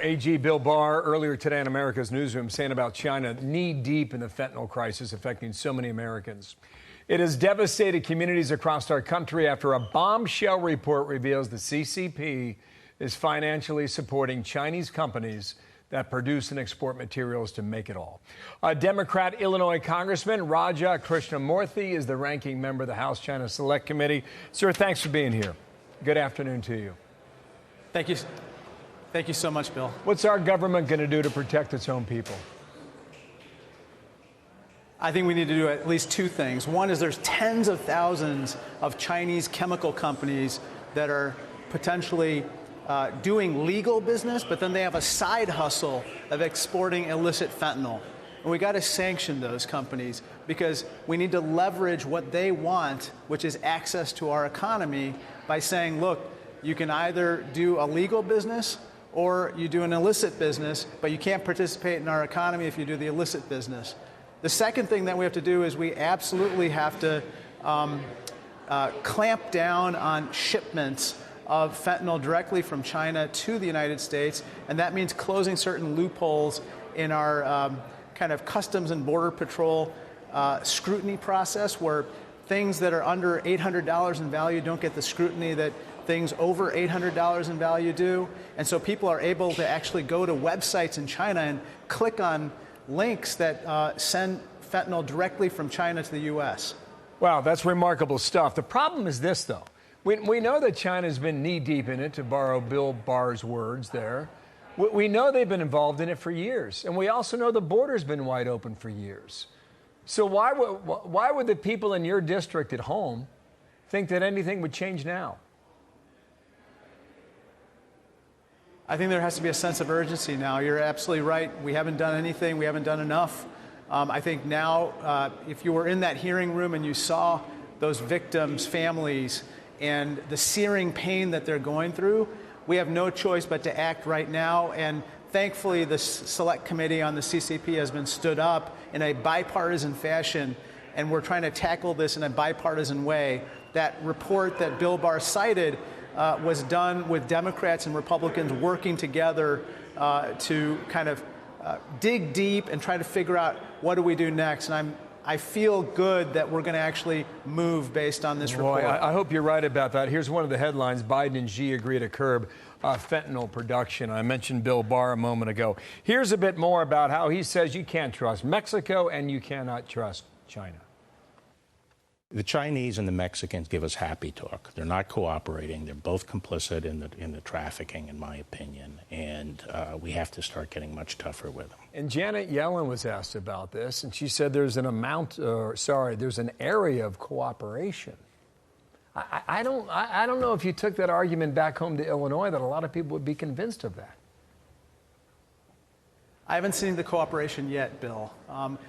AG Bill Barr earlier today in America's Newsroom saying about China knee-deep in the fentanyl crisis affecting so many Americans. It has devastated communities across our country after a bombshell report reveals the CCP is financially supporting Chinese companies that produce and export materials to make it all. A Democrat Illinois Congressman, Raja Krishnamoorthi, is the ranking member of the House China Select Committee. Sir, thanks for being here. Good afternoon to you. Thank you. Thank you so much, Bill. What's our government going to do to protect its own people? I think we need to do at least two things. One is there's tens of thousands of Chinese chemical companies that are potentially doing legal business, but then they have a side hustle of exporting illicit fentanyl. And we got to sanction those companies because we need to leverage what they want, which is access to our economy, by saying, look, you can either do a legal business or you do an illicit business, but you can't participate in our economy if you do the illicit business. The second thing that we have to do is we absolutely have to clamp down on shipments of fentanyl directly from China to the United States, and that means closing certain loopholes in our kind of Customs and Border Patrol scrutiny process, where things that are under $800 in value don't get the scrutiny that things over $800 in value do. And so people are able to actually go to websites in China and click on links that send fentanyl directly from China to the U.S. Wow, that's remarkable stuff. The problem is this, though. We know that China's been knee-deep in it, to borrow Bill Barr's words there. We know they've been involved in it for years. And we also know the border's been wide open for years. So why would the people in your district at home think that anything would change now? I think there has to be a sense of urgency now. You're absolutely right. We haven't done anything. We haven't done enough. I think now, if you were in that hearing room and you saw those victims' families and the searing pain that they're going through, we have no choice but to act right now. And thankfully, the Select Committee on the CCP has been stood up in a bipartisan fashion, and we're trying to tackle this in a bipartisan way. That report that Bill Barr cited was done with Democrats and Republicans working together to kind of dig deep and try to figure out what do we do next. And I feel good that we're going to actually move based on this report. Boy, I hope you're right about that. Here's one of the headlines. Biden and Xi agree to curb fentanyl production. I mentioned Bill Barr a moment ago. Here's a bit more about how he says you can't trust Mexico and you cannot trust China. The Chinese and the Mexicans give us happy talk. They're not cooperating. They're both complicit in the trafficking, in my opinion, and we have to start getting much tougher with them. And Janet Yellen was asked about this, and she said there's an there's an area of cooperation. I don't know if you took that argument back home to Illinois that a lot of people would be convinced of that. I haven't seen the cooperation yet, Bill.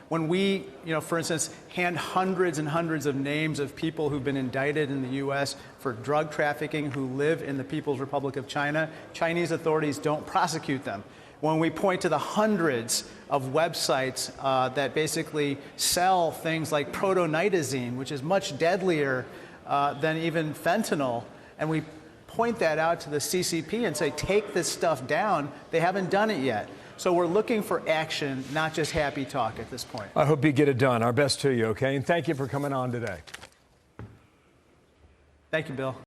When we, for instance, hand hundreds and hundreds of names of people who've been indicted in the U.S. for drug trafficking who live in the People's Republic of China, Chinese authorities don't prosecute them. When we point to the hundreds of websites that basically sell things like protonitazine, which is much deadlier than even fentanyl, and we point that out to the CCP and say, take this stuff down, they haven't done it yet. So we're looking for action, not just happy talk at this point. I hope you get it done. Our best to you, okay? And thank you for coming on today. Thank you, Bill.